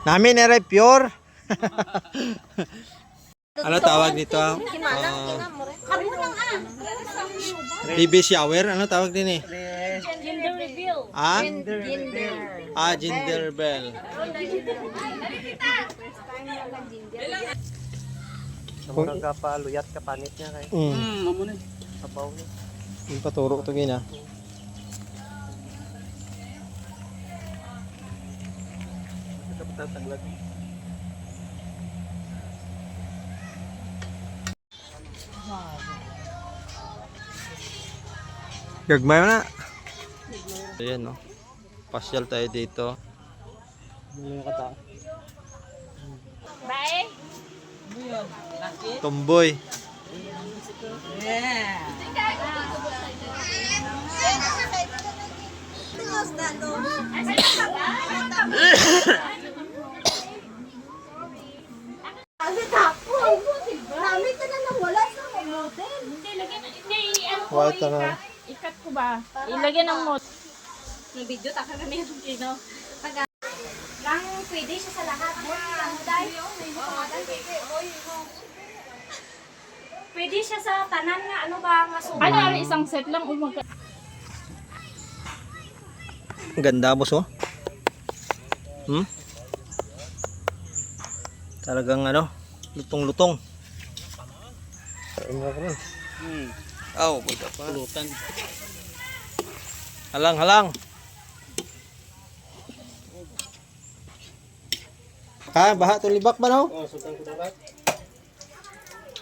Namin nere pure. Ano tawag dito? Baby shower, ano tawag din eh? Gender reveal. Ah? Gender. Ah, gender bell. Mura ka pa, luyat ka panit niya kay. Mamunin. Sabaw niya. Yung paturo ito gina. Dapat tanglag. Gagmay mo na. Ayan no. Pasyal tayo dito. Yung kata. Bye. Tomboy. Marami ka na nawala sa model. Hindi, lagyan na. Hindi, ano ko, White na. ikat ko ba? Ilagyan ng mod. Ng video, taka kami yung kino. Lang, pwede siya sa lahat. Pwede siya sa tanan nga, ano ba, nga ano, isang set lang, umaga. Ang ganda boss oh. Talagang ano, lutong-lutong. Oh, buta pa. Pulutan. Halang. Ha, baha to libak ba no? Oh, sultan ko dapat.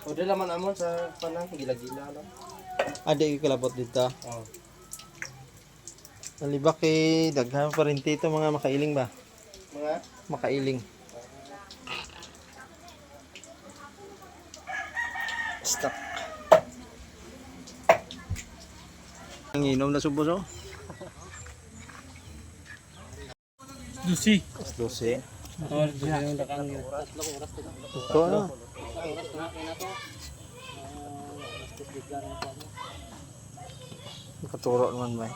O di laman amon sa panang gila-gila lang. Adi ko kalabot dito. Oh. Ang libak kay daghan pa rin dito mga makailing ba? Mga Makailing. Stop. Ang inom na subos oh. Dusi. 12. Oh, yung dakang. Ito ano? Nakaturo naman ba?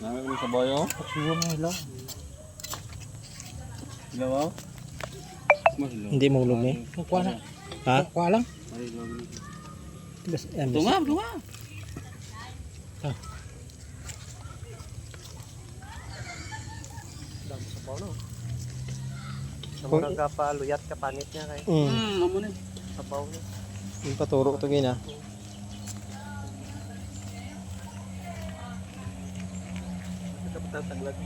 Nami ko sa boyo. Pagsiyo mo ilaw. Ilaw. Hindi mo lumi. Kuha na. Ha? Kuha lang. Tunga. Tunga. sabaw no. Mura ka pa, luyat ka panit niya kay. Mamunin. Sabaw niya. Yung paturo ito gina. Dapat tanglag.